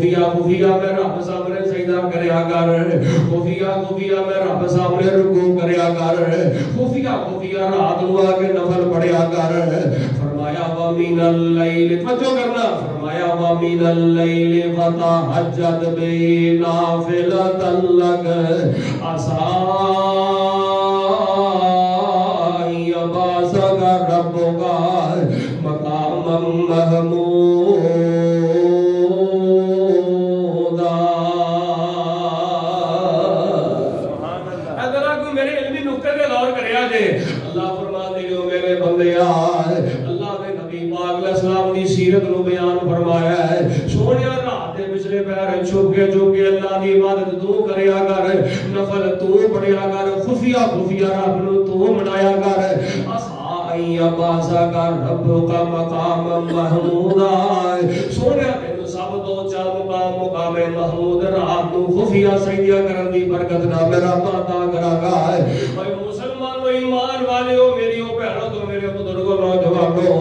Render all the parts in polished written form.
خفیہ خفیہ میں رب سامنے سجدہ کریا کر خفیہ خفیہ میں رب سامنے رکوع کریا کر خفیہ خفیہ رات نو آ کے نفل پڑھیا کر فرمایا وَمِنَ اللَّيْلِ توجہ کرنا فرمایا وَمِنَ اللَّيْلِ فَتَہجَّد بِهِ نَافِلَةً لَكَ عَسَىٰ أَن يَبْعَثَكَ رَبُّكَ مَقَامًا مَحْمُودًا ادھر کو میرے علمی نقطے پہ غور کریا جے اللہ فرماتے ہو میرے بندیا اللہ نے نبی پاک علیہ السلام دی سیرت نو بیان فرمایا ہے سونیا رات دے پچھلے پہر چھپ کے اللہ دی عبادت تو کریا کر نفل تو پڑھیا کر خفیہ خفیہ رب نو تو منایا کر یا باسا کا رب کا مقام محمود سونیا تینو سب تو اونچا مقام محمود رات نو خفیہ سجدہ کرن دی برکت نہ میرا عطا کرا گا اے مسلمانو ایمان والےو میری او بہنوں تو میرے بزرگوں نوجوانوں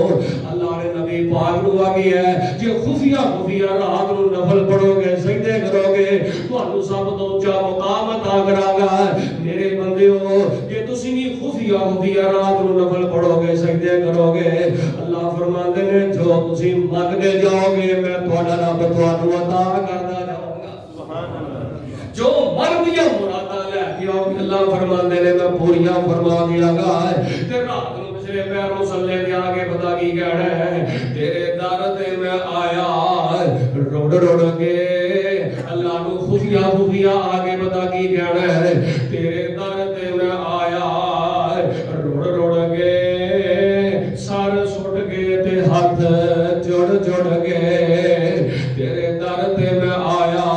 اللہ نے نبی پاک نو آگی ہے جے خفیہ خفیہ رات نو نفل پڑھو گے سجدے کرو گے تانوں سب تو اونچا مقام عطا کرا گا میرے بندیو جے تسی بھی خفیہ خفیہ رات نو نفل پڑھو گے سجدے کرو گے اللہ فرماتے ہیں جو تسی منگتے جاؤ گے میں تہاڈا رب تانوں عطا کردا جاؤں گا سبحان اللہ جو مرضیاں مراداں لے کے آؤ اللہ فرماتے ہیں میں پوریاں فرما دیا گا تے رات نو پچھلے پیر مصلی تے آ کے پتہ کی کہنا ہے تیرے در تے میں آیا روڑ روڑ کے اللہ نو خفیہ خفیہ آ کے پتہ کی کہنا ہے تیرے در تے میں آیا روڑ روڑ کے سر سٹ کے تے ہاتھ جوڑ جوڑ کے تیرے در تے میں آیا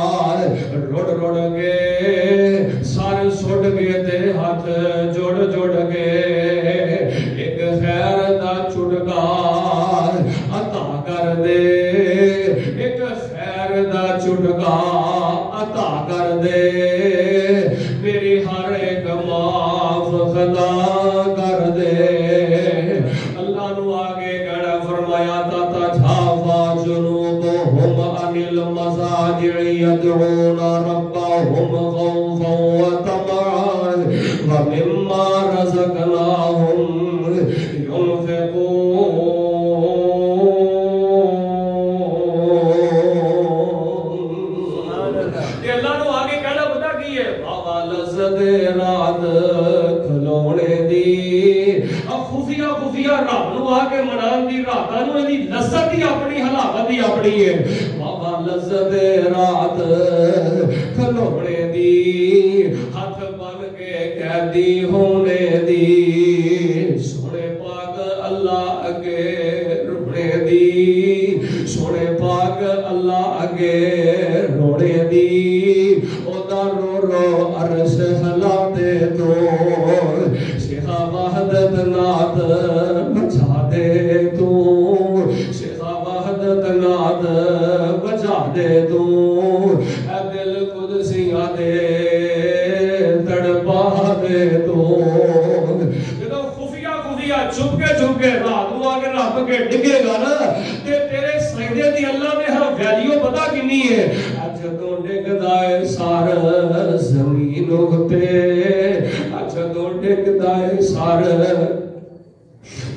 روڑ روڑ کے سر سٹ کے تے ہاتھ جوڑ جوڑ کے ایک خیر دا چٹکار عطا کر دے ایک خیر دا چٹکار عطا کر دے میری ہر ایک معاف خطا کر دے اللہ نو آگے کہنا فرمایا تا جھافا جنوبہم عن المضاجع يدعون ربهم خوفا وطمعا ومما رزقناهم ينفقون یہ اللہ نو آگے کہنا بتا کی ہے بابا لذت رات کھلونے دی اب خفیہ خفیہ رب نو آ کے منان دی راتاں نو دی لذت دی اپنی حلاوت دی اپنی ہے بابا لذت رات کھلونے دی ہاتھ بن کے قیدی ہونے دی سونے پاک اللہ اگے رونے دی سونے پاک اللہ اگے رونے دی او دا رو رو عرش ہلاتے تو شیخا وحدت نات بچا دے تو شیخا وحدت نات بچا دے تو اے دل قدسیاں دے تڑپا دے تو جدو خفیہ خفیہ چھپ کے رات نو آ کے رب کے ڈگے گا نا تے تیرے سجدے دی اللہ نے ہر ویلیو پتہ کنی ہے جدو ڈگدا ہے سارا زمین اتے جدو ڈگدا ہے سارا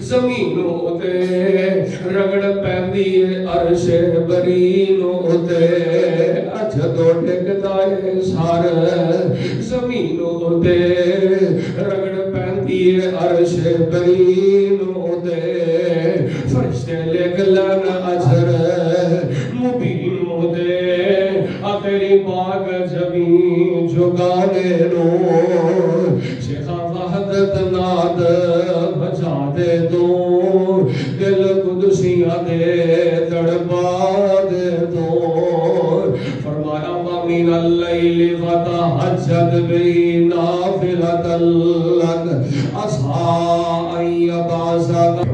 زمین اتے رگڑ پیندی ہے عرش برین اتے جدو ڈگدا ہے سارا زمین اتے رگڑ پیندی ہے عرش برین اتے فرشتے لکھ لن اجر مبین اتے تیری پاک زمین جھکانے نو شیخا وحدت ناد بچا دے تو دل قدسیاں دے تڑپا دے تو فرمایا وَمِنَ اللَّيْلِ فَتَہجَّد بِهِ نَافِلَةً لَكَ عَسَىٰ أَن يَبْعَثَكَ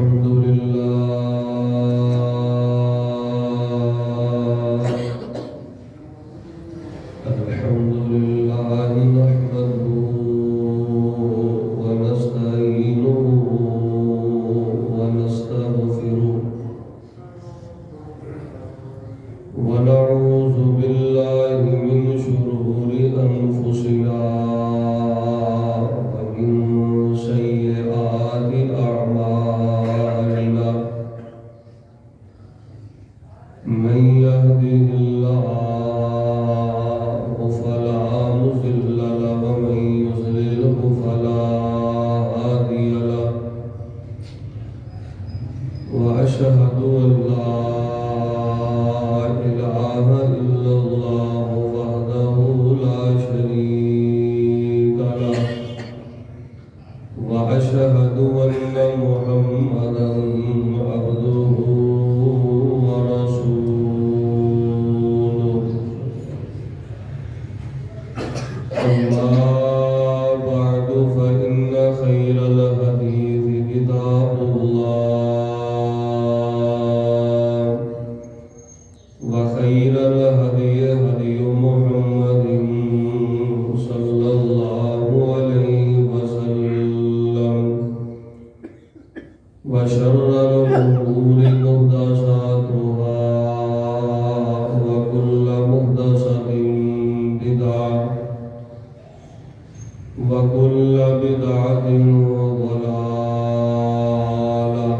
ونعوذ بالله من شرور أنفسنا ومن سيئات أعمالنا من يهده الله فلا مضل له ومن يضلله فلا هادي له وأشهد أن لا إله إلا الله وحده لا شريك له وأشهد أن محمدا عبده ورسوله أما بعد فإن خير الحديث كتاب الله وخير الهدي هدي محمد صلى الله عليه وسلم وشر الأمور محدثاتها وكل محدثة بدعة وكل بدعة ضلالة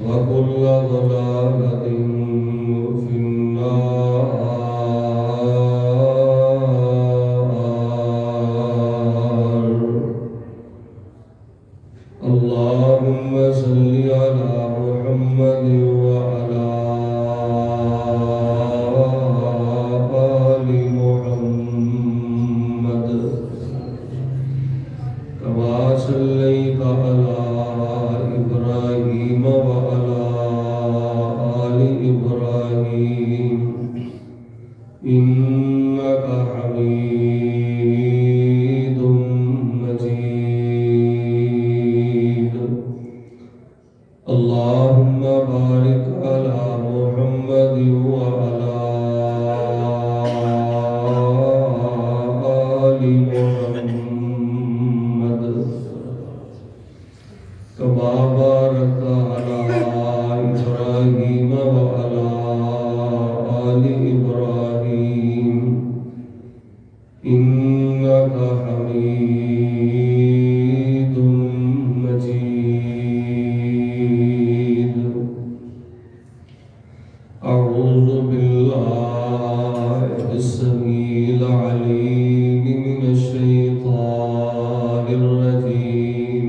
وكل ضلالة في النار. اللهم صل على محمد وعلى آل محمد كما صليت على إبراهيم وعلى آل إبراهيم إنك حميد مجيد. اللهم بارك على محمد وعلى آل محمد كما باركت على إبراهيم وعلى آل إبراهيم إنك حميد مجيد. أعوذ بالله السميع العليم من الشيطان الرجيم.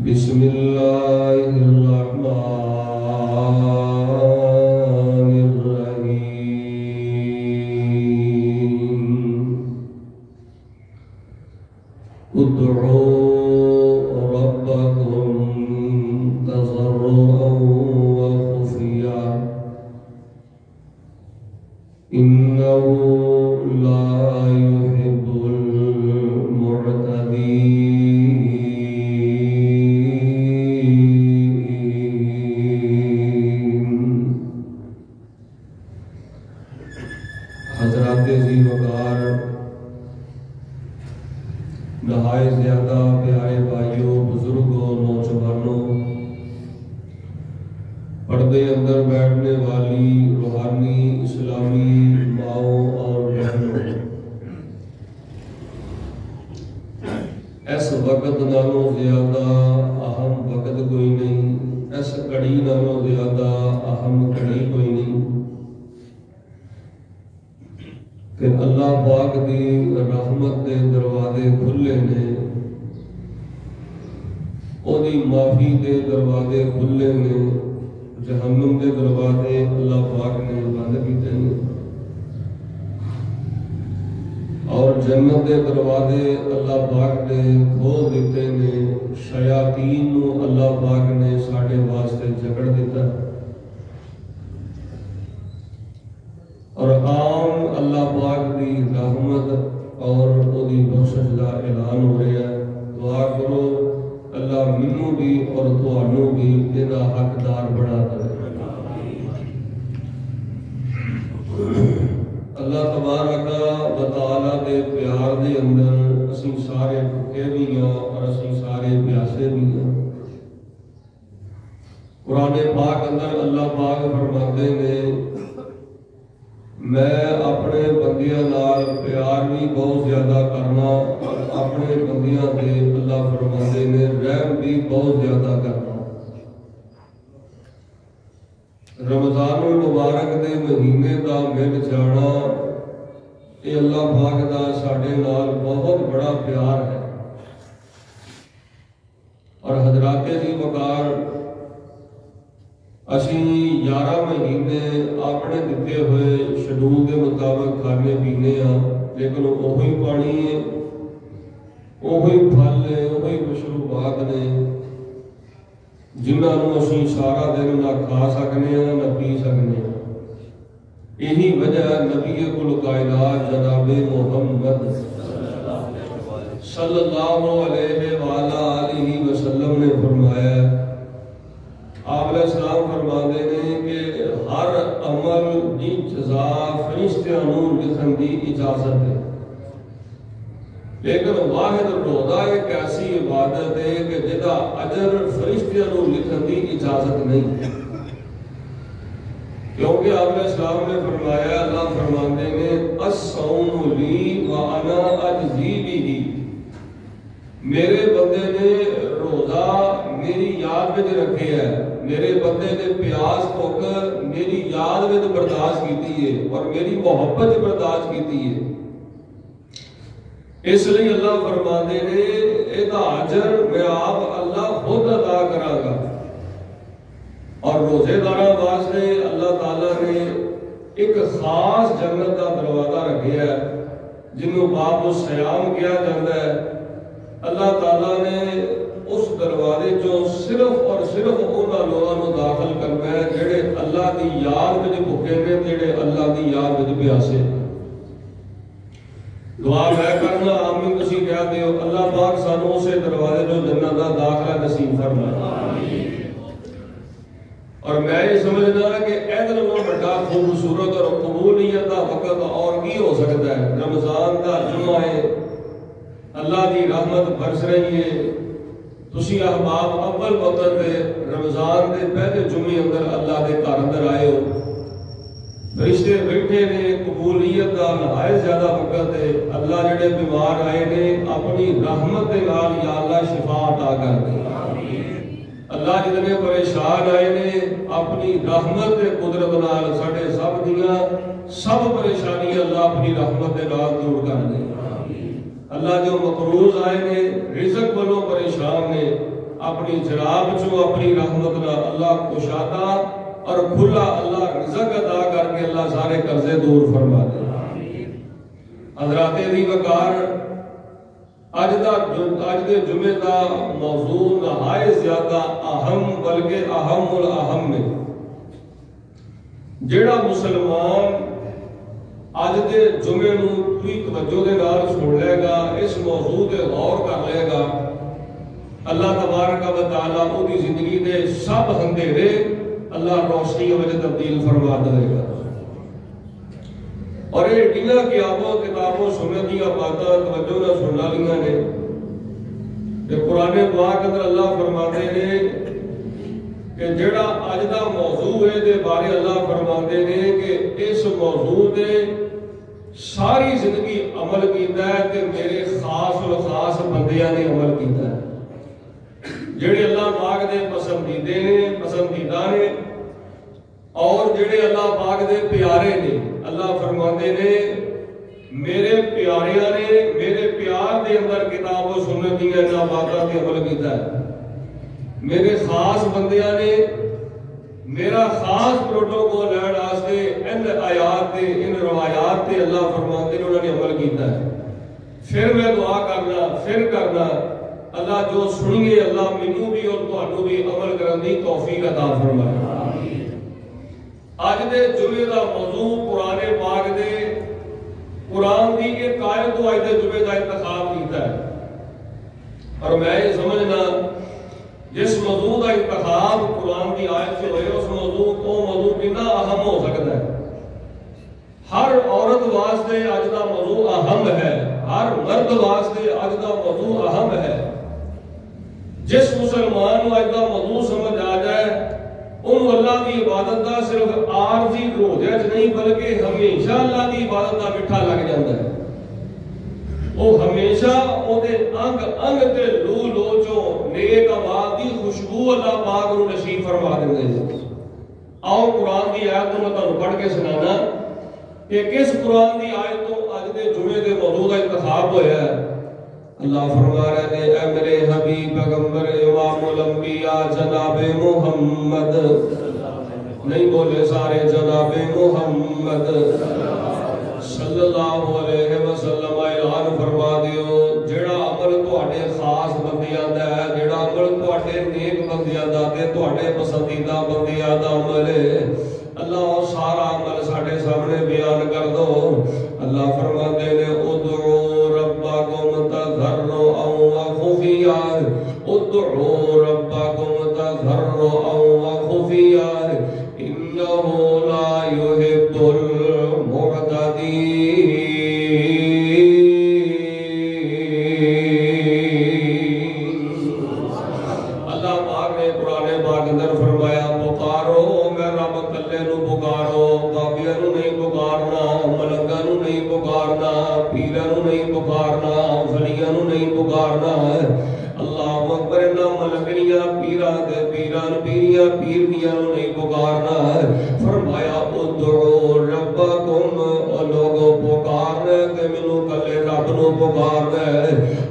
بسم الله الرحمن الرحيم. ادعوا ربكم تضرعا وخفيا إنه لا يحب المعتدين. حضرات عزیز وقار، نہایت زیادہ پیارے بھائیوں، بزرگوں، نوجوانوں، پردے اندر بیٹھنے والی روحانی اسلامی ماؤں اور بہنوں، اس وقت نالوں زیادہ اہم وقت کوئی نہیں، اس کڑی نالوں زیادہ اہم کڑی کوئی نہیں کہ اللہ پاک دی رحمت دے دروازے کھلے نے، او دی معافی دے دروازے کھلے نے، جہنم دے دروازے اللہ پاک نے بند کیتے ہیں، اور جنت دے دروازے اللہ پاک نے کھول دیتے نے، شیاطین نو اللہ پاک نے ساڈے واسطے جکڑ دیتا ہے، اور عام اللہ پاک دی رحمت اور او دی بخشش دا اعلان ہو رہا ہے. دعا کرو اللہ منو بھی اور تانوں بھی ایدا حقدار بنا دے. اللہ تبارک و تعالی دے پیار دے اندر اسی سارے بھوکے بھی ہیں اور اسی سارے پیاسے بھی ہیں. قرآن پاک اندر اللہ پاک فرماتے ہیں میں اپنے بندیاں نال پیار بھی بہت زیادہ کرنا اور اپنے بندیاں دے اللہ فرماندے نے رحم بھی بہت زیادہ کرنا۔ رمضان المبارک دے مہینے دا مل جانا یہ اللہ پاک دا ساڈے نال بہت بڑا پیار ہے۔ اور حضرات دی وقار اسی 11 مہینے اپنے دیتے ہوئے شیڈول کے مطابق کھانے پینے ہاں، لیکن وہی پانی ہے، وہی پھل ہے، وہی مشروبات نے جنہوں اسی سارا دن نہ کھا سکنے ہیں نہ پی سکنے ہیں۔ یہی وجہ نبی کل کائنات جناب محمد صلی اللہ علیہ وآلہ وسلم نے فرمایا، آپ علیہ السلام فرماتے ہیں کہ ہر عمل دی جزا فرشتیاں نوں لکھن دی اجازت ہے، لیکن واحد روزہ ایک ایسی عبادت ہے کہ جدا اجر فرشتیاں نوں لکھن دی اجازت نہیں، کیونکہ آپ علیہ السلام نے فرمایا، اللہ فرماتے ہیں الصوم لی وانا اجزی بہ، میرے بندے نے روزہ میری یاد میں رکھے ہے، میرے بندے نے پیاس بھوک میری یاد میں برداشت کیتی ہے اور میری محبت برداشت کیتی ہے، اس لیے اللہ فرماتے نے یہ اجر میں آپ اللہ خود عطا کراں گا۔ اور روزے داراں واسطے اللہ تعالیٰ نے ایک خاص جنت کا دروازہ رکھا ہے جنہوں باب السیام کیا جاتا ہے۔ اللہ تعالیٰ نے اس دروازے جو صرف اور صرف انہاں لوگاں نوں داخل کرنا ہے جڑے اللہ دی یاد وچ بھکے نے، جڑے اللہ دی یاد وچ پیاسے۔ دعا میں کرنا آمین تسی کہہ دیو، اللہ پاک سانوں اسے دروازے جو جنت دا داخلہ نصیب فرمائے۔ اور میں یہ سمجھنا کہ ایدن وہ بڑا خوبصورت اور قبولیت دا وقت اور کی ہو سکتا ہے۔ رمضان دا جمعہ ہے، اللہ دی رحمت برس رہی ہے، تسی احباب اول وقت دے رمضان دے پہلے جمعے اندر اللہ دے گھر اندر آئے ہو، فرشتے بیٹھے نے، قبولیت دا نہایت زیادہ وقت ہے۔ اللہ جڑے بیمار آئے نے اپنی رحمت دے نال یا اللہ شفا عطا کر دے، اللہ جتنے پریشان آئے نے اپنی رحمت دے قدرت نال ساڈے سب دیاں سب پریشانی اللہ اپنی رحمت دے نال دور کر دے۔ اللہ جو مقروض آئے نے رزق والوں پریشان نے اپنی جناب چو اپنی رحمت نال اللہ کشادہ اور کھلا اللہ رزق عطا کر کے اللہ سارے قرضے دور فرما دے۔ حضرات دی وقار اج دے جمعے دا موضوع نہایت زیادہ اہم بلکہ اہم الاہم ہے۔ جیڑا مسلمان اج دے جمعے نوں پوری توجہ دے نال سن لے گا، اس موضوع تے غور کر لے گا، اللہ تبارک و تعالیٰ او دی زندگی دے سب اندھیرے اللہ روشنی وچ تبدیل فرما دے گا۔ اور یہ ایڈیاں کتابوں سنت دیا باتاں توجہ نہ سننا لیاں نے کہ قرآن پاک اندر اللہ فرماتے ہیں کہ جڑا اج دا موضوع ہے دے بارے اللہ فرماتے ہیں کہ اس موضوع دے ساری زندگی عمل کیتا ہے کہ میرے خاص و خاص بندیاں نے عمل کیتا ہے، جڑے اللہ پاک دے پسندیدہ نے اور جڑے اللہ پاک دے پیارے نے۔ اللہ فرماتے نے میرے پیاریاں نے میرے پیار دے اندر کتاب و سنت دیا انہاں باتاں تے عمل کیتا ہے، میرے خاص بندیاں نے میرا خاص پروٹوکول لین واسطے ان آیات تے ان روایات تے اللہ فرماتے نے انہوں نے عمل کیتا ہے۔ پھر میں دعا کرنا اللہ جو سنیے اللہ مینوں بھی اور تہانوں بھی عمل کرن دی توفیق عطا فرمائے۔ آج دے جمعے دا موضوع قرآن پاک دے قرآن دی ایک آیت تو آج دے جمعے دا انتخاب کیتا ہے، اور میں یہ سمجھنا جس موضوع دا انتخاب قرآن دی آیت سے ہوئے اس موضوع کو موضوع کتنا اہم ہو سکتا ہے۔ ہر عورت واسطے آج دا موضوع اہم ہے، ہر مرد واسطے آج دا موضوع اہم ہے۔ جس مسلمان کو آج دا موضوع سمجھ آ جائے ان اللہ کی عبادت عبادت دا صرف عارضی روزے وچ نہیں بلکہ ہمیشہ اللہ دی عبادت دا مٹھا لگ جاندا ہے وہ ہمیشہ او دے انگ انگ تے لو لو جو نیک آواز دی خوشبو اللہ پاک نو نصیب فرما دیندے نے آؤ قرآن دی آیت کو میں تانوں پڑھ کے سنانا کہ کس قرآن دی آیت تو اج دے جمعے دے موضوع کا انتخاب ہویا ہے اللہ فرما رہے ہیں اے میرے حبیب پیغمبر امام الانبیاء جناب محمد نہیں بولے سارے جناب محمد صلی اللہ علیہ وسلم اعلان فرما دیو جڑا عمل تواڈے خاص بندیاں دا ہے جڑا عمل تواڈے نیک بندیاں دا تے تواڈے پسندیدہ بندیاں دا عمل ہے اللہ سارا عمل ساڈے سامنے بیان کر دو اللہ فرماتے نے ادعو ربکم تضرعا وخفیا ادعو ربکم تضرعا وخفیا انه لا يحب المعتدين اللہ پاک نے قرآن پاک اندر فرمایا پکارو میں رب کلے نو پکارو بابیاں نو نہیں پکارنا ملنگاں نو نہیں پکارنا پیراں نو نہیں پکارنا ولیاں نو نہیں پکارنا اللہ اکبر نہ ملنگیاں پیراں دے پیراں پیریاں پیرنیاں نو نہیں پکارنا فرمایا ادعو ربکم او لوگو پکارنا کہ مینوں کلے رب نو پکارنا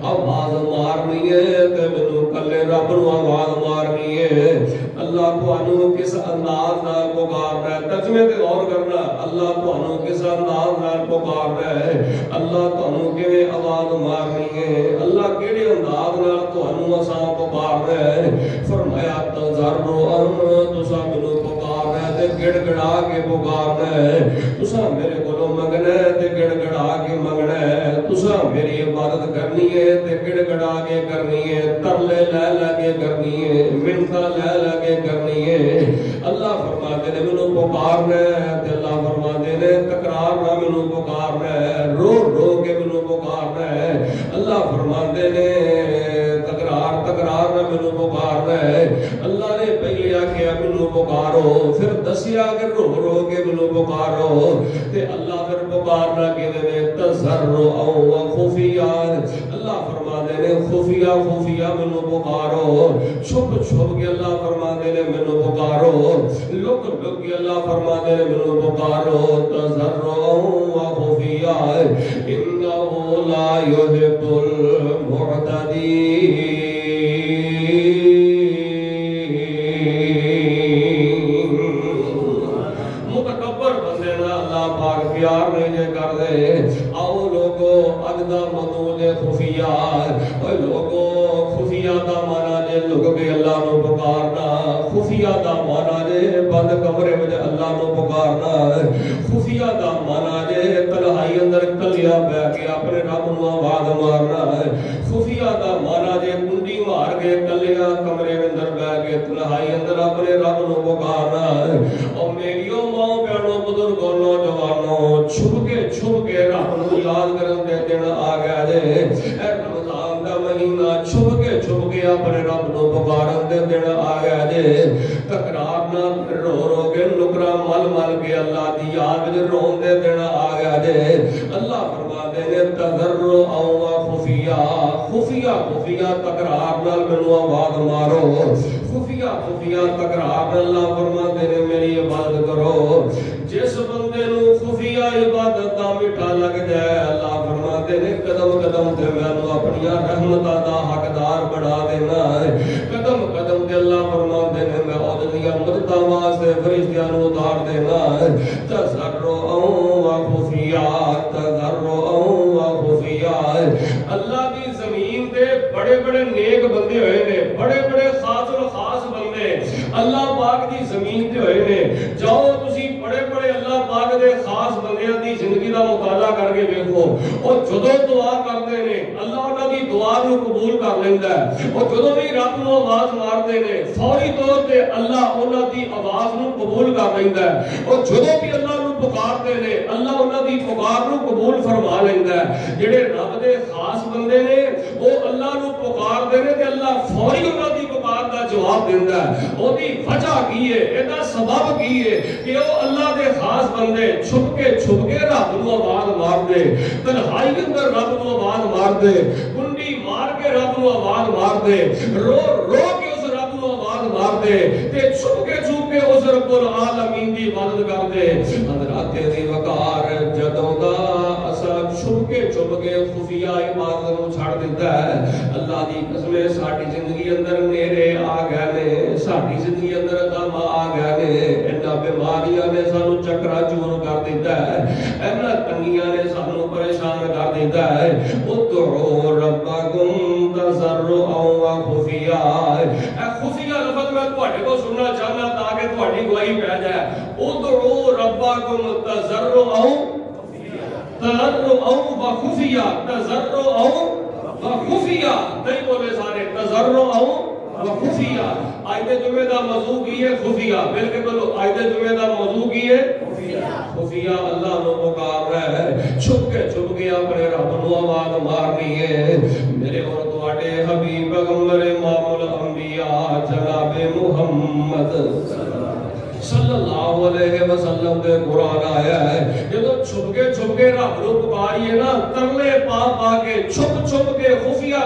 آواز مارنی ہے کہ مینوں کلے رب نو آواز مارنی ہے اللہ تانوں کس انداز نال پکارنا ہے ترجمے تے غور کرنا اللہ تانوں کس انداز نال پکارنا ہے اللہ تانوں کیویں آواز مارنی ہے اللہ کیڑے انداز نال تانوں اساں پکارنا ہے فرمایا تضرعا تساں مینوں پکارنا ہے تے گڑ گڑا کے پکارنا ہے تساں میرے کولوں منگنا ہے تے گڑ گڑا کے منگنا ہے تساں میری عبادت کرنی ہے تے گڑ گڑا کے کرنی ہے ترلے لے لے کے کرنی ہے منتاں لے لے کے کرنی ہے اللہ فرماتے نے مینوں پکارنا ہے تے اللہ فرماتے نے تکرار نہ مینوں پکارنا ہے رو رو کے مینوں پکارنا ہے اللہ فرماتے نے تکرار نہ مینوں پکارنا ہے اللہ نے پہلے آکھیا مینوں پکارو پھر دسیا کہ رو رو کے مینوں پکارو تے اللہ پھر پکارنا کہندے نے تضرعا وخفیا اللہ فرماتے نے خفیہ خفیہ مینوں پکارو چھپ چھپ کے اللہ فرماتے نے مینوں پکارو لک لک کے اللہ فرماتے نے مینوں پکارو تضرعا وخفیا انه لا يحب المعتدين متکبر بندے نال اللہ پاک پیار نہیں جے کر دے آؤ لوگو اگدا مدود خفیہ اے لوگو خفیہ دا مانا جے لوگ کے اللہ نو پکارنا خفیہ دا مانا جے بند کمرے وچ اللہ نو پکارنا خفیہ دا مانا جے تنہائی اندر کلیا بیٹھ کے اپنے رب نو آواز مارنا خفیہ دا مانا جے کنڈی مار کے کلیا کمرے اندر بیٹھ کے تنہائی اندر اپنے رب نو پکارنا او میریو ماں بہنوں بزرگوں نوجوانوں چھپ کے رب نو یاد کرن دے دن آ گیا جے اے رمضان دا مہینہ چھپ کے اپنے رب نو پکارن دے دن آ گیا جے تکرار نہ رو رو کے نکرا مل مل کے اللہ دی یاد وچ رون دے دن آ گیا جے اللہ فرماتے نے تضرعا وخفیا خفیہ تکرار نال مینوں آواز مارو خفیہ تکرار نال اللہ فرماتے نے میری عبادت کرو جس بندے نو خفیہ عبادت دا میٹھا لگ جائے اللہ فرماتے نے قدم قدم تے مینوں اپنی رحمتاں دا حقدار بنا دینا قدم قدم تے اللہ فرماتے نے میں اود دی مدد واسطے فرشتیاں نو اتار دینا تضرعا وخفیا اللہ دی زمین تے بڑے بڑے نیک بندے ہوئے نے بڑے بڑے خاص و خاص بندے اللہ پاک دی زمین تے ہوئے نے جاؤ تسی بڑے بڑے اللہ پاک دے خاص بندیاں دی زندگی دا مطالعہ کر کے دیکھو او جدوں دعا کردے نے اللہ انہاں دی دعا نو قبول کر لیندا ہے او جدوں بھی رب نو آواز ماردے نے فوری طور تے اللہ انہاں دی آواز نو قبول کر لیندا ہے او جدوں بھی اللہ نو پکاردے نے اللہ انہاں دی پکار نو قبول فرما لیندا ہے جڑے رب دے خاص بندے نے او اللہ نو پکاردے نے تے اللہ فوری انہاں دی پکار بات کا جواب دینا ہے وہی وجہ کی ہے ایدا سبب کی ہے کہ وہ اللہ دے خاص بندے چھپ کے رب نو آواز مار دے تنہائی اندر رب نو آواز مار دے کنڈی مار کے رب نو آواز مار دے رو کے اس رب نو آواز مار دے تے چھپ کے اس رب العالمین دی عبادت کر دے حضرات دی وقار جدوں دا اصل چھپ کے خفیہ عبادت نو چھڑ دیتا ہے اللہ دی قسم ساڈی زندگی اندر نیرے آ گئے نے ساڈی زندگی اندر غم آ گئے نے اینا بیماریاں نے سانو چکرا چور کر دیتا ہے اینا تنگیاں نے سانو پریشان کر دیتا ہے ادعو ربکم تضرعا وخفیا اے خفیہ لفظ میں تواڈے کو سننا چاہنا تاکہ تواڈی گواہی پہ جائے ادعو ربکم تضرعا وخفیا تضرعا وخفیا نہیں بولے سارے تضرعا وخفیا آیت جمعہ دا موضوع کی ہے خفیہ بلکہ بولو آیت جمعہ دا موضوع کی ہے خفیہ اللہ نو پکار رہا ہے چھپ کے اپنے رب نو آواز مارنی ہے میرے اور تواڈے حبیب پیغمبر امام الانبیاء جناب محمد صلی اللہ علیہ وسلم دے قرآن آیا ہے جدو چھپ کے رب نو پکاریے نا ترلے پا کے چھپ کے خفیہ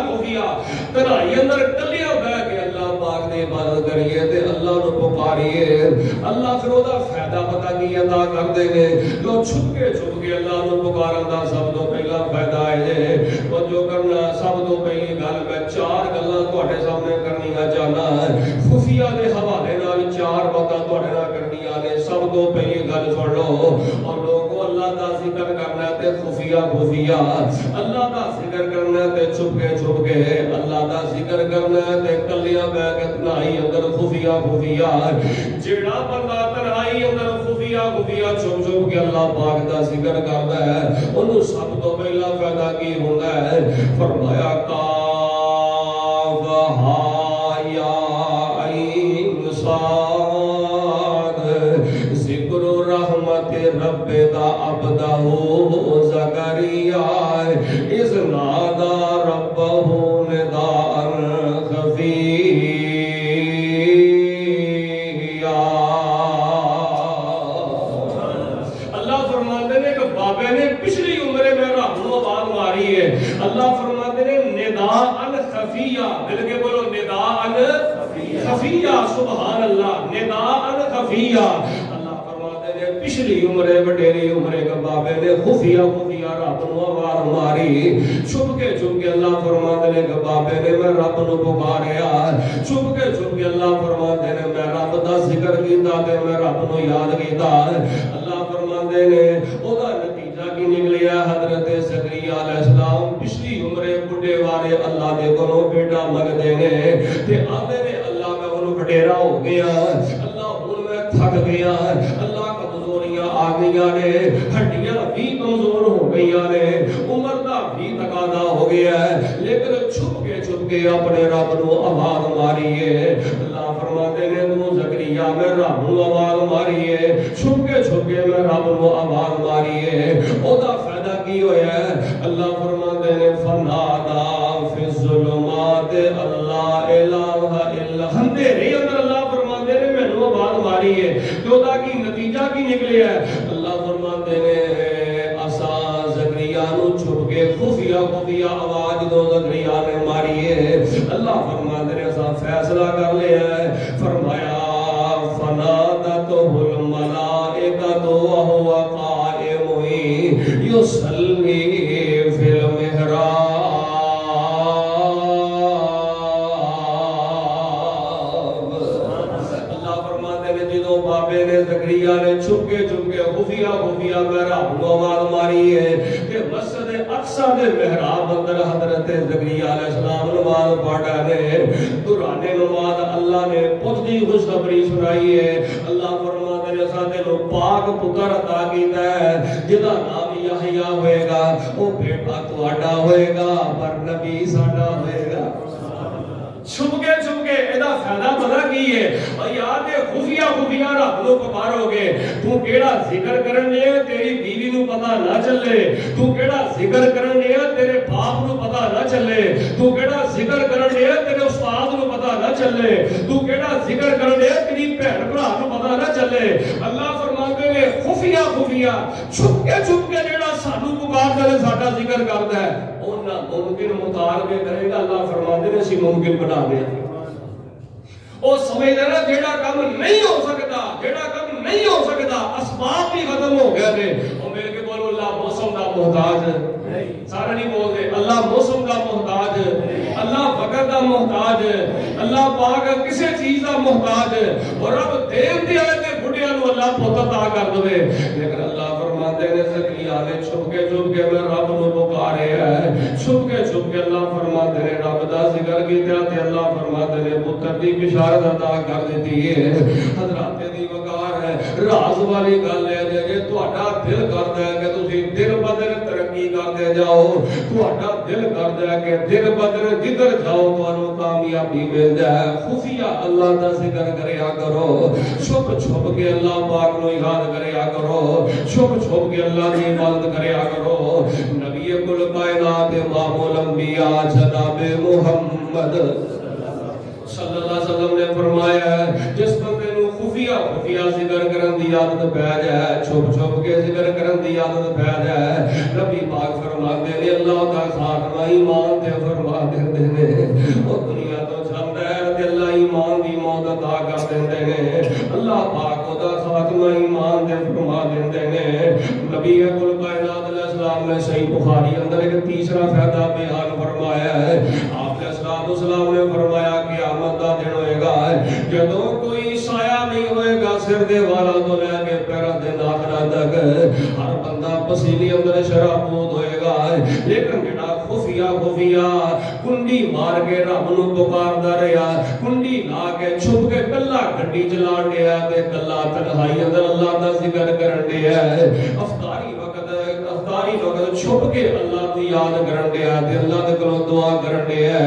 تنہائی اندر ٹلیاں بیٹھ کے اللہ پاک دی عبادت کریے تے اللہ نو پکاریے اللہ پھر دا فائدہ پتہ کی عطا کر دے گے جو چھپ کے اللہ نو پکارن دا سب تو پہلا فائدہ ہے تو جو کرنا سب تو پہلی گل میں چار گلاں تواڈے سامنے کرنی چاہنا ہے خفیہ دے حوالے نال چار باتاں تواڈے کرنی آنے سب تو پہلی گل سن لو اور لوگوں اللہ دا ذکر کرنا تے خفیہ اللہ دا ذکر کرنا تے چھپ کے اللہ دا ذکر کرنا تے کلیاں بیٹھ کے تنہائی اندر خفیہ جیڑا بندہ تنہائی اندر خفیہ چھپ کے اللہ پاک دا ذکر کردا ہے انہوں سب تو پہلا فائدہ کی ہوندا ہے فرمایا کاف ہا یا عین صاد ذکر رحمت رب دا عبدہ زکریا اذ نادا ربہ نداء خفیا اللہ فرماتے ہیں کہ بابے نے پچھلی عمرے میں رب نو آواز ماری ہے اللہ فرماتے ہیں نداء خفیا بلکہ بولو نداء خفیہ سبحان اللہ نداء خفیہ اللہ فرماتے ہیں پچھلی عمرے وڈیری عمرے کا بابے نے خفیہ رب نو آواز ماری چھپ کے اللہ فرماتے ہیں کہ بابے نے میں رب نو پکاریا چھپ کے اللہ فرماتے ہیں میں رب دا ذکر کیتا تے میں رب نو یاد کیتا اللہ فرماتے ہیں او دا نتیجہ کی نکلیا حضرت زکریا علیہ السلام پچھلی عمرے بڈھے والے اللہ دے کولوں بیٹا منگدے نے تے آندے نے اللہ میں انہوں گھٹیرا ہو گیا اللہ ان میں تھک گیا اللہ کمزوریاں آ گئیاں نے ہڈیاں بھی کمزور ہو گئیاں نے عمر دا بھی تقاضا ہو گیا ہے لیکن چھپ کے اپنے رب نو آواز ماری ہے اللہ فرماتے ہیں تو زکریا میں رب نو آواز ماری ہے چھپ کے میں رب نو آواز ماری ہے او دا فائدہ کی ہویا ہے اللہ فرماتے ہیں فنادا فی الظلمات اللہ الہ الا اندھیرے اندر اللہ فرماتے ہیں میں نو آواز ماری ہے جو دا کی نتیجہ کی نکلے ہے اللہ فرماتے ہیں اسا زکریا نو چھپ کے خفیہ آواز دو زکریا نے ماری ہے اللہ فرماتے ہیں اسا فیصلہ کر لیا ہے فرمایا فنادتہ الملائکۃ وهو قائم یصلی فی المحراب اللہ فرماتے ہیں جدو بابے نے زکریا نے چھپ کے خفیہ میں رب نو آواز ماری ہے کہ مسجد اقصی دے محراب اندر حضرت زکریا علیہ السلام نماز پڑھا نے دوران نماز اللہ نے پتھ دی خوشخبری سنائی ہے اللہ فرماتے ہیں ساتھے لو پاک پتر عطا کیتا ہے جدا نام یحییٰ ہوئے گا وہ بیٹا تواڈا ہوئے گا پر نبی ساڈا ہوئے گا چھپ کے ایدا فائدہ پتا کی ہے یاد ہے خفیہ رب نو پکارو گے تو کیڑا ذکر کرن دے تیری بیوی نو پتہ نہ چلے تو کیڑا ذکر کرن دے تیرے باپ نو پتہ نہ چلے تو کیڑا ذکر کرن دے تیرے استاد نو پتہ نہ چلے تو کیڑا ذکر کرن دے تیری بہن بھرا نو پتہ نہ چلے اللہ فرماتے ہیں خفیہ چھپ کے جیڑا سانو پکاردا ہے ساڈا ذکر کردا ہے اونا ممکن مطالبے کرے گا اللہ فرماتے ہیں اسی ممکن بنا دے او سمجھدا نا جیڑا کام نہیں ہو سکتا اسباب بھی ختم ہو گئے نے او مل کے بولو اللہ موسم دا محتاج سارا نہیں بولتے اللہ موسم دا محتاج اللہ وقت دا محتاج اللہ پاک کسی چیز دا محتاج اور رب دین دی آئے تے بڑھیا نو اللہ پوتا تا کر دوے لیکن اللہ فرماتے ہیں زکریا نے چھپ کے میں رب نو پکارے ہے چھپ کے اللہ فرماتے ہیں رب دا ذکر کیتا تے اللہ فرماتے ہیں پتر دی بشارت عطا کر دیتی ہے حضرات دی وقار ہے راز والی گل ہے کہ تہاڈا دل کردا ہے کہ تسی دن بدن ترقی کرتے جاؤ تہاڈا دل کردا ہے کہ دن بدن جدھر جاؤ تانوں کامیابی مل جائے خفیہ اللہ دا ذکر کریا کرو چھپ کے اللہ پاک نو یاد کریا کرو چھپ کے اللہ دی عبادت کریا کرو نبی کل کائنات امام الانبیاء جناب محمد صلی اللہ علیہ وسلم نے فرمایا ہے جس بندے نو خفیہ ذکر کرن دی عادت پے جائے چھپ کے ذکر کرن دی عادت پے جائے نبی پاک فرماتے ہیں اللہ کا خاتمہ ایمان تے فرما دیندے نے او دنیا تو جاندا ہے تے اللہ ایمان دی موت عطا کر دیندے نے اللہ پاک او دا خاتمہ ایمان تے فرما دیندے نے نبی کل کائنات علیہ السلام نے صحیح بخاری اندر ایک تیسرا فائدہ بیان فرمایا ہے آپ نے السلام نے فرمایا قیامت دا دن ہوئے گا جدوں کوئی سایہ نہیں ہوئے گا سر دے والا تو لے کے پیروں دے ناخرا تک ہر بندہ پسینے اندر شرابود ہوئے گا لیکن جڑا خفیہ کنڈی مار کے رب نو پکاردا رہیا کنڈی لا کے چھپ کے کلا گڈی چلان دیا تے کلا تنہائی اندر اللہ دا ذکر کرن دیا افطاری وقت چھپ کے اللہ دی یاد کرن دیا تے اللہ دے کولوں دعا کرن دیا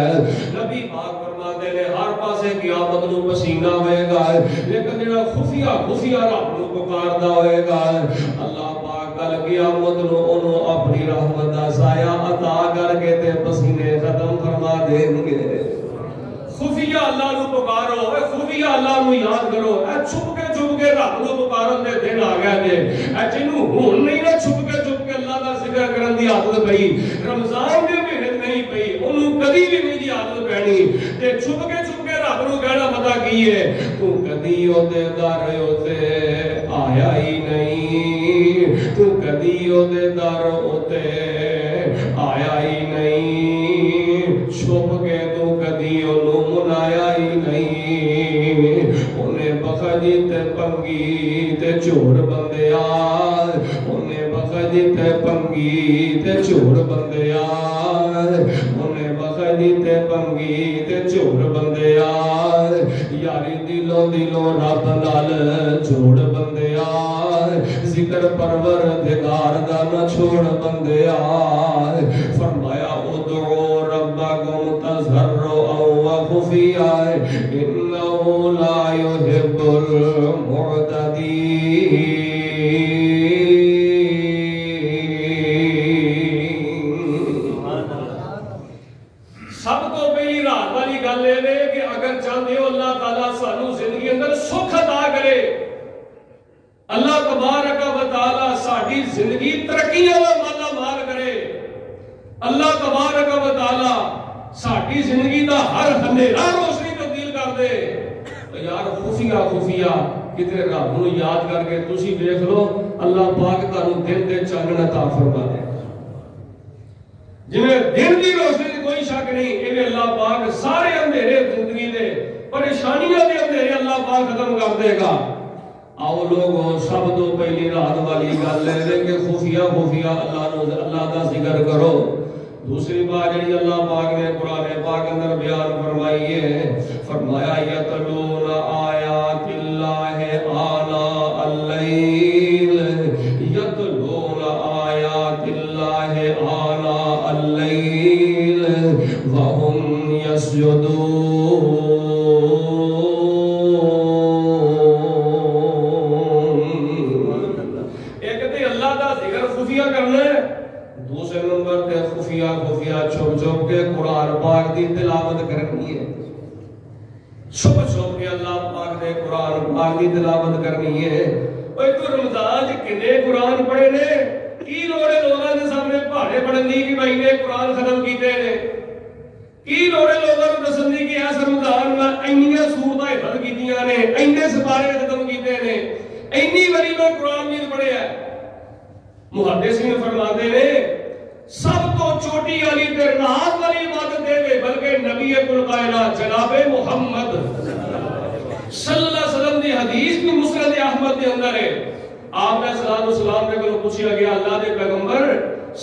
نبی پاک فرماتے نے ہر پاسے قیامت نو پسینہ ہوئے گا لیکن جڑا خفیہ رب نو پکاردا ہوئے گا اللہ پاک کل قیامت نو اونوں اپنی رحمت دا سایہ عطا کر کے تے پسینے ختم فرما دیں گے خفیہ اللہ نو پکارو خفیہ اللہ نو یاد کرو چھپ کے رب نو پکارن دے دن آ گئے نے جنوں ہن نہیں نہ چھپ کے اللہ دا ذکر کرن دی عادت پئی رمضان دے مہینے نہیں پئی اونوں کبھی بھی نہیں دی عادت پینی تے چھپ کے رب نو کہنا پتا کی ہے تو کدی اودے در اوتے آیا ہی نہیں تو کدی اودے در اوتے آیا ہی نہیں چھپ کے تو کدی اونوں منایا ہی نہیں اونے بخدی تے پنگی تے چور بندیا اونے بخدی تے پنگی تے چور بندیا اونے بخدی تے پنگی تے چور بندیا یاری دلوں رب نال جوڑ بندیا ذکر پروردگار دا نہ چھوڑ بندیا فرمایا ادعو ربکم تضرعا وخفیا انه لا يحب المعتدین سب تو پہلی رات والی گل ہے کہ اگر چاہتے ہو اللہ تعالیٰ سانو زندگی اندر سکھ عطا کرے اللہ تبارک و تعالیٰ ساڈی زندگی ترقی والا مالا مال کرے اللہ تبارک و تعالیٰ ساڈی زندگی دا ہر ہنیرا روشنی تبدیل کر دے تو یار خفیہ کتنے رب نو یاد کر کے تسی دیکھ لو اللہ پاک تانوں دن دے چانن عطا فرما دے جنہیں دن دی روشنی دی کوئی شک نہیں کہ اللہ پاک سارے اندھیرے زندگی دے پریشانیاں دے اندھیرے اللہ پاک ختم کر دے گا آؤ لوگوں سب تو پہلی رات والی گل ہے کہ خفیہ اللہ دا ذکر کرو دوسری بات جڑی اللہ پاک نے قرآن پاک اندر بیان فرمائی ہے فرمایا یتلون آیات اللہ آناء اللیل یتلون آیات اللہ آناء اللیل وهم ایک تے اللہ دا ذکر خفیہ کرنا ہے، دوسرے نمبر تے خفیہ چھپ چھپ کے قرآن پاک دی تلاوت کرنی ہے، چھپ چھپ کے اللہ پاک دے قرآن پاک دی تلاوت کرنی ہے۔ اوہ تو رمضان کنے قرآن پڑھے نے، کی لوڑے لوگاں دے سامنے پہاڑے پڑھن دی کہ بھائی نے قرآن ختم کیتے نے، کی لوڑے لوگاں نوں دسن دی کہ اس رمضان میں اینیاں سورتاں حفظ کیتیاں نے، اینے سپارے ختم کیتے نے، اینی بڑی میں قرآن نہیں پڑھیا ہے۔ محدثین فرماتے ہیں سب تو چوٹی والی تے راحت والی عبادت دے بلکہ نبی القائنات جناب محمد صلی اللہ علیہ وسلم دی حدیث بھی مسند احمد دے اندر ہے۔ آپ نے صلی اللہ علیہ وسلم نے کو پوچھا گیا اللہ دے پیغمبر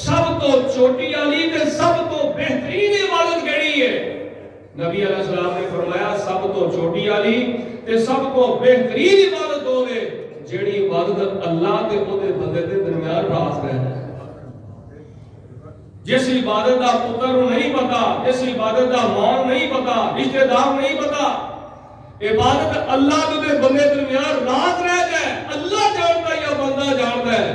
سب تو چوٹی والی تے سب تو بہترین عبادت کیڑی ہے؟ نبی علیہ السلام نے فرمایا سب تو چوٹی والی تے سب تو بہترین عبادت ہوے جیڑی عبادت اللہ تے او دے بندے دے درمیان راز رہے، جس عبادت دا پتر نہیں پتا، جس عبادت دا ماں نہیں پتا، رشتہ دار نہیں پتا، عبادت اللہ دے بندے درمیان راز رہ جائے، اللہ جانتا یا بندہ جانتا ہے۔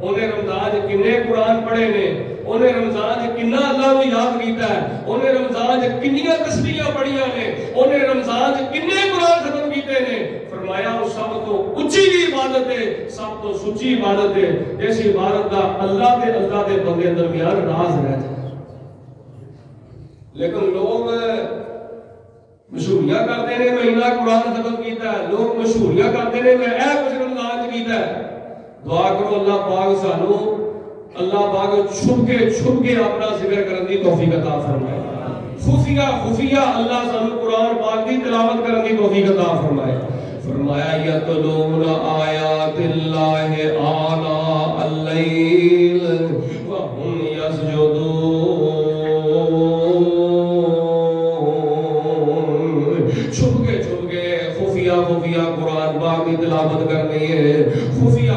انہیں رمضان کنے قرآن پڑھے نے، انہیں رمضان کنا اللہ کو یاد کیتا ہے، انہیں رمضان کنیاں تسبیحاں پڑھیاں نے، انہیں رمضان کنے قرآن ختم کیتے نے، فرمایا وہ سب تو اونچی عبادت ہے، سب تو سچی عبادت ہے جس عبادت دا اللہ دے بندے درمیان راز رہ جائے۔ لیکن لوگ مشہوریاں کرتے ہیں مہینہ قرآن ختم کیتا ہے، لوگ مشہوریاں کرتے ہیں میں اے کچھ رمضان کیتا ہے۔ دعا کرو اللہ پاک سانو اللہ پاک چھپ کے اپنا ذکر کرنے دی توفیق عطا فرمائے، خفیہ اللہ سانو قرآن پاک دی تلاوت کرنے دی توفیق عطا فرمائے۔ فرمایا یتلون آیات اللہ آناء اللیل وهم یسجدون، چھپ کے خفیہ قرآن پاک کی تلاوت کرنی ہے، خفیہ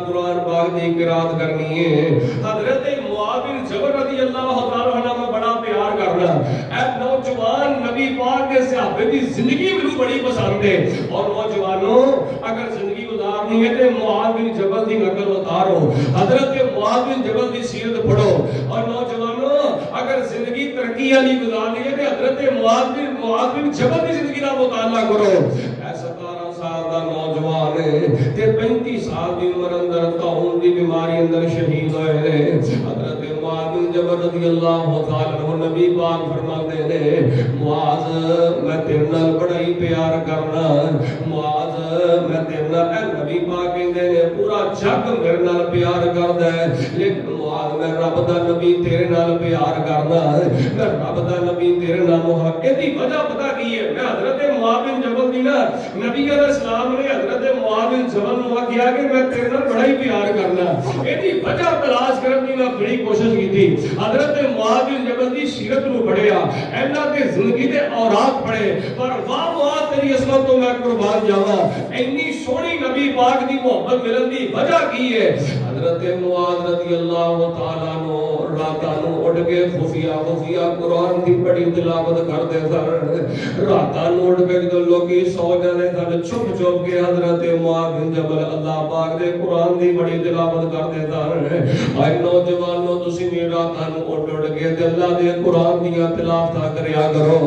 قرآن پاک کی قرات کرنی ہے۔ حضرت معاذ بن جبل رضی اللہ تعالی عنہ میں بڑا پیار کرنا، اے نوجوان نبی پاک کے صحابے کی زندگی مجھے بڑی پسند ہے، اور نوجوانوں اگر زندگی گزارنی ہے تو معاذ بن جبل کی نقل اتارو، حضرت معاذ بن جبل کی سیرت پڑھو، اور نوجوانوں اگر زندگی ترقی والی گزارنی ہے تو حضرت معاذ بن جبل کی زندگی کا مطالعہ کرو۔ ایسا 17 سال کا نوجوان ہے تے 35 سال کی عمر اندر طاعون دی بیماری اندر شہید ہوئے نے۔ حضرت معاذ بن جبل رضی اللہ تعالی عنہ نبی پاک فرماتے ہیں معاذ میں تیرے نال بڑا ہی پیار کرنا، معاذ میں تیرے نال، اے نبی پاک کہندے نے پورا جگ میرے نال پیار کردا ہے، لیکن معاذ میں رب دا نبی تیرے نال پیار کرنا، میں رب دا نبی تیرے نال محبت دی وجہ پتہ کی ہے؟ میں حضرت معاذ بن جبل دی نا نبی علیہ السلام نے حضرت معاذ بن جبل نو کہا کہ میں تیرے نال بڑا ہی پیار کرنا، ایدی وجہ تلاش کرن دی میں بڑی کوشش کی تھی۔ حضرت معاذ بن جبل دی سیرت نو پڑھیا، انہاں دی زندگی دے اوراق پڑھے، پر واہ معاذ تیری عظمت تو میں قربان جاواں، اتنی سونی نبی پاک دی محبت ملن دی وجہ کی ہے؟ حضرت معاذ رضی اللہ تعالیٰ عنہ راتاں نو اٹھ کے خفیہ قرآن دی بڑی تلاوت کرتے سن، راتاں نو اٹھ کے جدوں لوکی سو جاندے سن چھپ کے حضرت معاذ بن جبل اللہ پاک دے قرآن دی بڑی تلاوت کرتے سن۔ اے نوجوانوں تسی بھی راتاں نو اٹھ کے تے اللہ دے قرآن دیاں تلاوتاں کریا کرو۔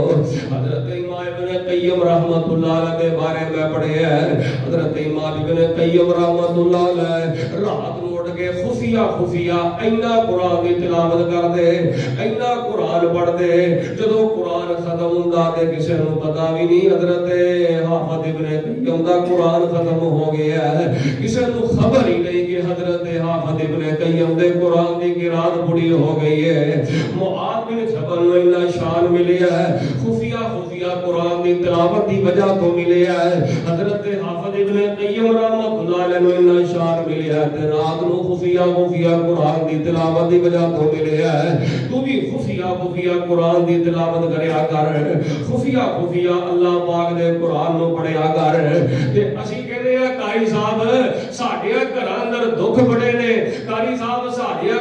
حضرت امام ابن قیم رحمۃ اللہ علیہ دے بارے میں پڑھے ہے، حضرت امام ابن قیم رحمۃ اللہ علیہ رات نو اٹھ کے خفیہ اینا قرآن دی تلاوت کر دے، اینا قرآن پڑھ دے، جدوں قرآن ختم ہوندا تے کسے نوں پتہ بھی نہیں حضرت حافظ ابن قیم دا قرآن ختم ہو گیا ہے، کسے نوں خبر ہی نہیں کہ حضرت حافظ ابن قیم دے قرآن دی قرات پوری ہو گئی ہے۔ معاذ بن جبل نوں اینا شان ملیا ہے، خفیہ قرآن دی تلاوت دی وجہ تو ملیا ہے، حضرت حافظ ابن قیم رحمۃ اللہ علیہ نوں اینا شان ملیا ہے تے رات نوں خفیہ قرآن دی تلاوت دی وجہ تو ملیا ہے۔ تو بھی خفیہ قرآن دی تلاوت کریا کر، خفیہ اللہ پاک دے قرآن نو پڑھیا کر۔ تے اسی کہنے ہیں قاری صاحب ساڈے گھراں اندر دکھ بڑے نے، قاری صاحب ساڈے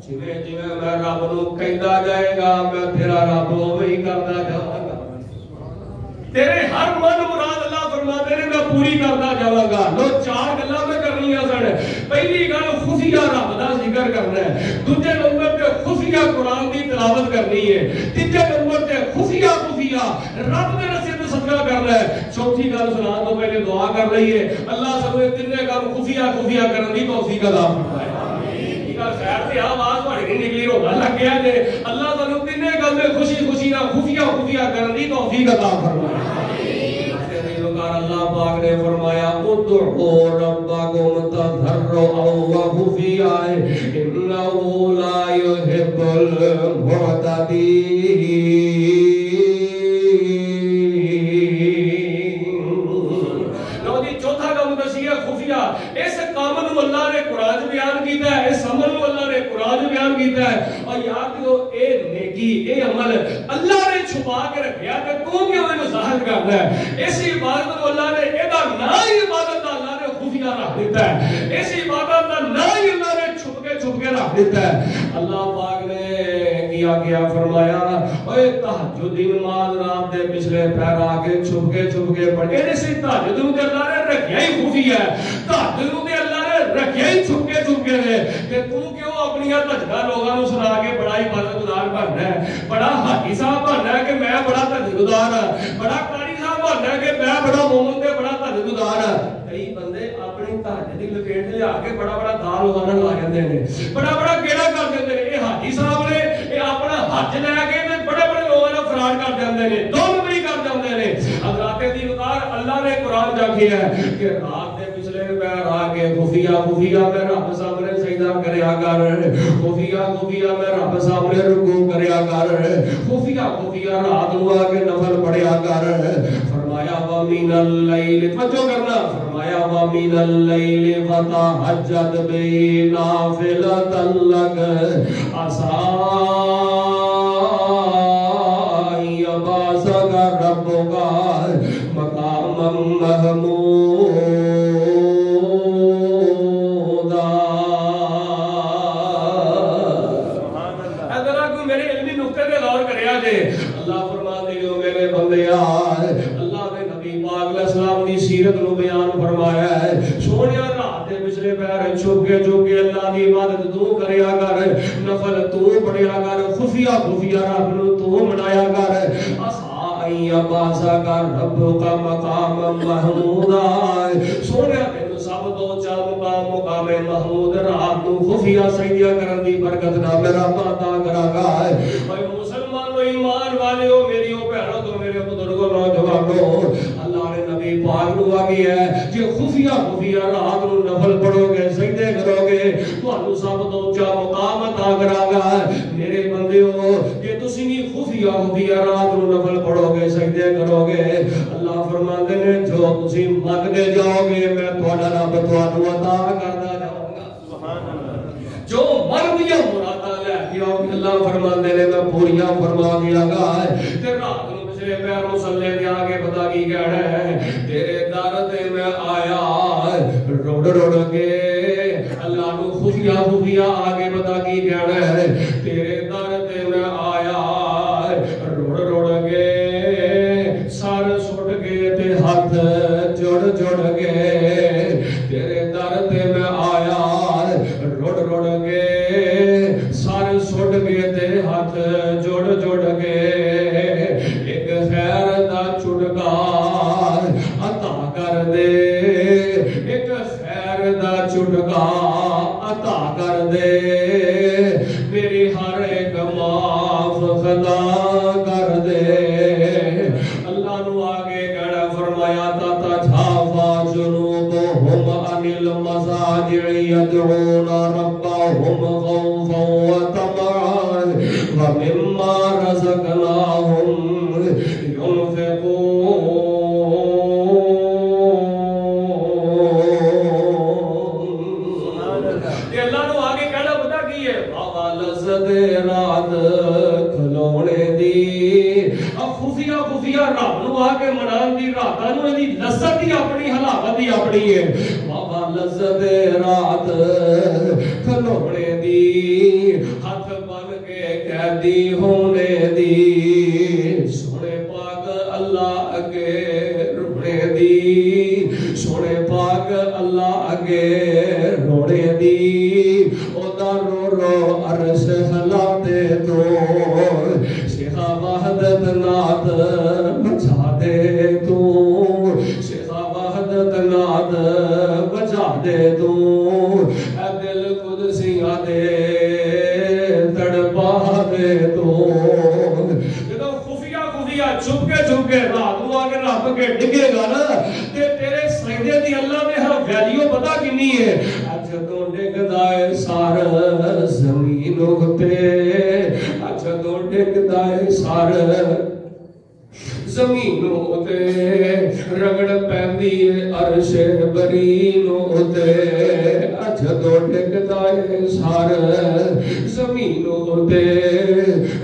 جویں جویں میں رب نو کہندا جائے گا میں تیرا رب اوویں ہی کردا جاواں گا تیرے ہر من مراد اللہ فرماتے ہیں میں پوری کرتا جاواں گا لو چار گلاں میں کرنیاں سن پہلی گل خفیہ رب دا ذکر کرنا ہے دوسرے نمبر تے خفیہ قرآن دی تلاوت کرنی ہے تیسرے نمبر تے خفیہ رب دے رستے تے صدقہ کرنا ہے چوتھی گل سنان تو پہلے دعا کر رہی ہے اللہ سب نے تینے کام خفیہ کرن دی توفیق عطا فرمائے خیر تے آواز تھوڑی نہیں نکلی رونا لگ گیا جے اللہ تعالی تینے کام میں خوشی نہ خفیہ کرن دی توفیق عطا فرمائے اللہ پاک نے فرمایا ادعوا ربکم تضرعا وخفیا انه لا يحب المعتدین لو جی چوتھا کام دسیا خفیہ اس کام نو اللہ نے قرآن بیان کیتا ہے اس عمل نو اللہ نے قرآن بیان کیتا ہے اور یاد کرو اے نیکی اے عمل اللہ نے چھپا کے رکھیا تے تو کیوں انہوں ظاہر کرنا ہے اس عبادت کو اللہ نے ایدہ نہ عبادت دا اللہ نے خفیہ رکھ دیتا ہے اس عبادت دا نہ اللہ نے چھپ کے رکھ دیتا ہے اللہ پاک نے کیا فرمایا اے تہجد نماز رات دے پچھلے پہر آگے چھپ کے پڑھے اسی تہجد نو تے اللہ نے رکھیا ہی خفیہ ہے تہجد نو تے اللہ نے رکھیا ہی چھپ کے نے کہ تو کیوں اپنی تہجداں لوگاں نو سنا کے بڑا عبادت گزار بننا ہے بڑا حاجی صاحب بننا ہے کہ میں بڑا تہجد گزار ہاں بڑا قاری صاحب بننا ہے کہ میں بڑا مومن تے بڑا تہجد گزار ہاں کئی بندے اپنی تہجد دی لپیٹ لے آ کے بڑا دال وغیرہ لا جاندے نے بڑا گیڑا کر دیندے نے اے حاجی صاحب نے اے اپنا حج لے کے تے بڑے لوگاں نال فراڈ کر جاندے نے دو نمبری کر جاندے نے حضرات دی وقار اللہ نے قرآن جاکھیا ہے کہ رات دے پچھلے پہر آ کے خفیہ میں رب سامنے سجدہ کریا کر خفیہ میں رب سامنے رکوع کریا کر خفیہ رات نو آ کے نفل پڑھیا کر فرمایا وَمِنَ اللَّيْلِ توجہ کرنا فرمایا وَمِنَ اللَّيْلِ وَتَہجد بِهِ نَافِلَةً لَكَ عَسَىٰ أَن يَبْعَثَكَ رَبُّكَ مَقَامًا مَحْمُودًا اللہ فرماتے ہیں میرے بندیا اللہ نے نبی پاک علیہ السلام دی سیرت نو بیان فرمایا ہے سونیا رات دے پچھلے پہر چھپ کے اللہ دی عبادت تو کریا کر نفل تو پڑھیا کر خفیہ رب نو تو منایا کر آئیا باسا کر رب کا مقام محمودا سونیا تینو سب تو چا مقام محمود رات نو خفیہ سجدہ کرن دی برکت نہ میرا عطا کرا گا اے مسلمانو ایمان والےو میریو بہنوں تو میرے بزرگوں نوجوانوں اللہ نے نبی پاک نو آگی ہے جے خفیہ رات نو نفل پڑھو گے سجدے کرو گے تانوں سب تو اونچا مقام عطا کرا گا میرے بندیو جے تسی بھی خفیہ رات نو نفل پڑھو گے سجدے کرو گے اللہ فرماتے ہیں جو تسی منگدے جاؤ گے میں تہاڈا رب تانوں عطا کردا جاؤں گا سبحان اللہ جو مرضیاں مرادا لے کے آؤ اللہ فرماتے ہیں میں پوریاں فرما دیا گا تے رات نو پچھلے پہر مصلی دے آگے پتہ کی کہنا ہے تیرے در تے میں آیا روڑ کے اللہ نو خفیہ آگے پتہ کی کہنا ہے تیرے در تے میں آیا روڑ کے سر سٹ کے تے ہاتھ جڑ کے تیرے در تے میں آیا روڑ کے سر سٹ کے تے ہاتھ جڑ کے ایک خیر دا چٹکار عطا کر دے ایک خیر دا چٹکار عطا کر دے میری ہر ایک معاف خطا کر دے اللہ نو آگے کہنا فرمایا تا جھافا جنوبہم عن المضاجع يدعون ربهم خوفا وطمعا ومما رزقناهم ينفقون یہ اللہ نو آگے کہنا بتا کی ہے بابا لذت رات کھلونے دی اب خفیہ رب نو آگے منان دی راتاں نو دی لذت دی اپنی حلاوت دی اپنی ہے بابا لذت رات کھلونے دی ہاتھ بن کے قیدی ہونے دی سونے پاک اللہ اگے رونے دی سونے پاک اللہ اگے رونے دی او دا رو رو عرش ہلاتے تو شیخا وحدت نات بچا دے تو شیخا وحدت نات بچا دے تو اے دل قدسیاں دے تڑپا دے تو جدو خفیہ خفیہ چھپ کے رات نو آگے رب کے ڈگے گا نا تے تیرے سجدے دی اللہ نے ہر ویلیو پتا کنی ہے جدو ڈگدا ہے سار زمین تے جدو ڈگدا ہے سار زمینوں تے رگڑ پیندی ہے عرش برینوں تے جدو ڈگدا ہے سار زمینوں تے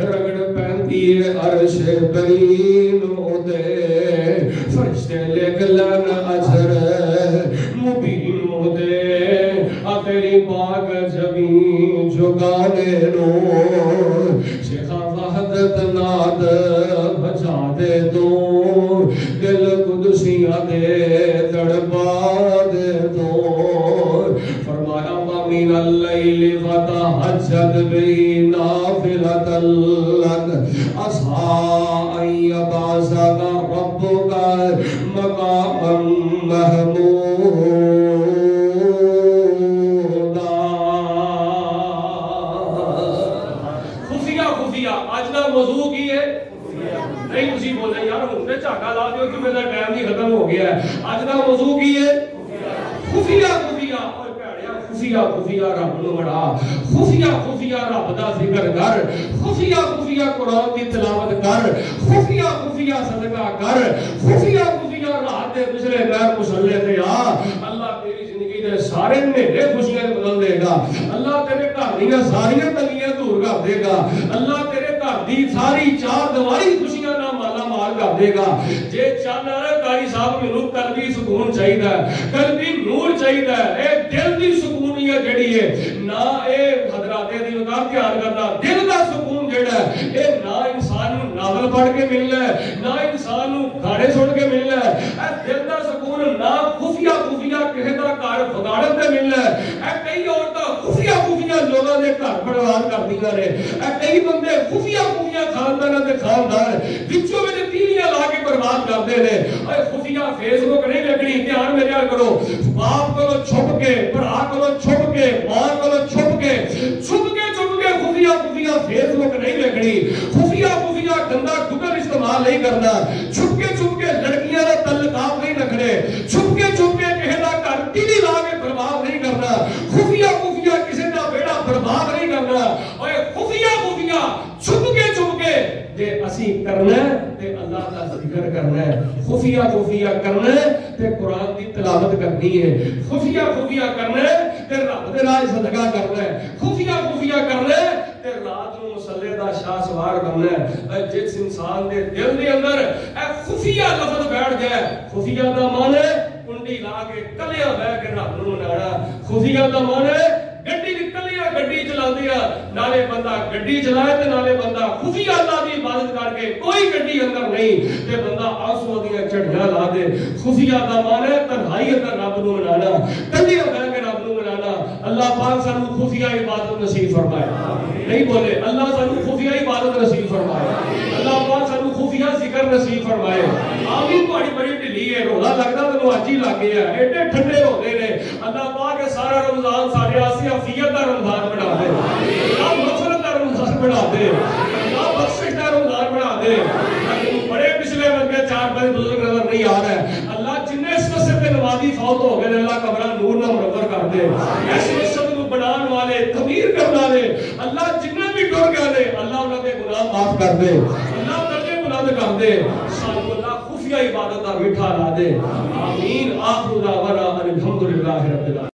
رگڑ پیندی ہے عرش برینوں تے فرشتے لکھ لن اجر مبینوں تے تیری پاک زمین جگانے نو شیخا وحدت ناد بچا دے تو دل قدسیاں دے تڑپا دے تو فرمایا وَمِنَ اللَّيْلِ فَتَهَجَّدْ بِهِ نَافِلَةً لَكَ عَسَىٰ أَن يَبْعَثَكَ رَبُّكَ مَقَامًا مَحْمُودًا خفیہ آج کا موضوع کی ہے نہیں اسی بولے یار ہوں نے جھاگا لا دیو کہ میرا ٹائم نہیں ختم ہو گیا ہے آج کا موضوع کی ہے خفیہ اور خفیہ رب نو بڑا خفیہ رب دا ذکر کر خفیہ قرآن کی تلاوت کر خفیہ صدقہ کر خفیہ رات دے پچھلے غیر مسلح تے آ اللہ تیری زندگی دے سارے نیرے خوشیاں بدل دے گا اللہ تیرے گھر دیاں ساریاں تنگیاں دور کر دے گا اللہ تیرے گھر دی ساری چار دیواری خوشیاں نہ مالا مال کر دے گا جے چل رہا قاری صاحب مینوں قلبی سکون چاہیدا ہے قلبی نور چاہیدا ہے اے دل دی سکونیت جڑی ہے نہ اے حضرات دی وقار دھیان کرنا دل دا سکون جڑا ہے اے نہ انسان نوں ناول پڑھ کے ملنا ہے نہ انسان نوں گانے سن کے ملنا ہے اے دل دا سکون نہ خفیہ کسے دا گھر بگاڑن تے ملنا ہے اے کئی عورتاں خفیہ لوگاں دے گھر برباد کردیاں نے اے کئی بندے خفیہ خانداناں دے خاندان وچوں وچ تیلیاں لا کے برباد کردے نے اے خفیہ فیس بک نہیں لگنی دھیان میرے نال کرو باپ کولوں چھپ کے بھرا کولوں چھپ کے ماں کولوں چھپ کے خفیہ فیس بک نہیں لگنی خفیہ گندا گوگل استعمال نہیں کرنا چھپ کے لڑکیاں دا تعلقات نہیں رکھنے چھپ کے کسی دا گھر تیلی لا کے برباد نہیں کرنا خفیہ کسی دا بیڑا برباد نہیں کرنا اوے خفیہ چھپ کے جے اسی کرنا ہے تے اللہ دا ذکر کرنا ہے خفیہ کرنا ہے تے قرآن دی تلاوت کرنی ہے خفیہ کرنا ہے تے رب دے راہ صدقہ کرنا ہے خفیہ کرنا ہے تے رات نو مصلی دا شاہ سوار کرنا ہے جس انسان دے دل دے اندر اے خفیہ لفظ بیٹھ جائے خفیہ دا معنی ہے کنڈی لا کے کلیاں بیٹھ کے رب نو منانا خفیہ دا معنی ہے گڈی چلا دیا نالے بندہ گڈی چلائے تے نالے بندہ خفیہ اللہ دی عبادت کر کے کوئی گڈی اندر نہیں تے بندہ آنسو دیاں چڑھیاں لا دے خفیہ دا معنی ہے تنہائی اندر رب نو منانا کلیاں بیٹھ کے رب نو منانا اللہ پاک سانو خفیہ عبادت نصیب فرمائے نہیں بولے اللہ سانو خفیہ عبادت نصیب فرمائے اللہ پاک سانو خفیہ ذکر نصیب فرمائے آمین تہاڈی بڑی ڈھلی ہے روزہ لگدا تینوں اج ہی لگ گیا ایڈے ٹھنڈے ہوندے نے اللہ پاک سارا رمضان ساڈے واسطے عافیت دا رمضان بنا دے اللہ مغفرت دا رمضان بنا دے اللہ بخشش دا رمضان بنا دے بڑے پچھلے ورگے 4-5 بزرگ نظر نہیں آ رہا ہے اللہ جن اس مسجد کے نمازی فوت ہو گئے اللہ قبرہ نور نہ منور کر دے اس مسجد کو بنان والے تعمیر کرنے والے اللہ جنہیں بھی ڈر گئے نے اللہ انہاں دے گناہ معاف کر دے اللہ درجے بلند کر دے سانو اللہ خفیہ عبادت دا میٹھا لا دے آمین آخر دعوانا الحمدللہ رب العالمین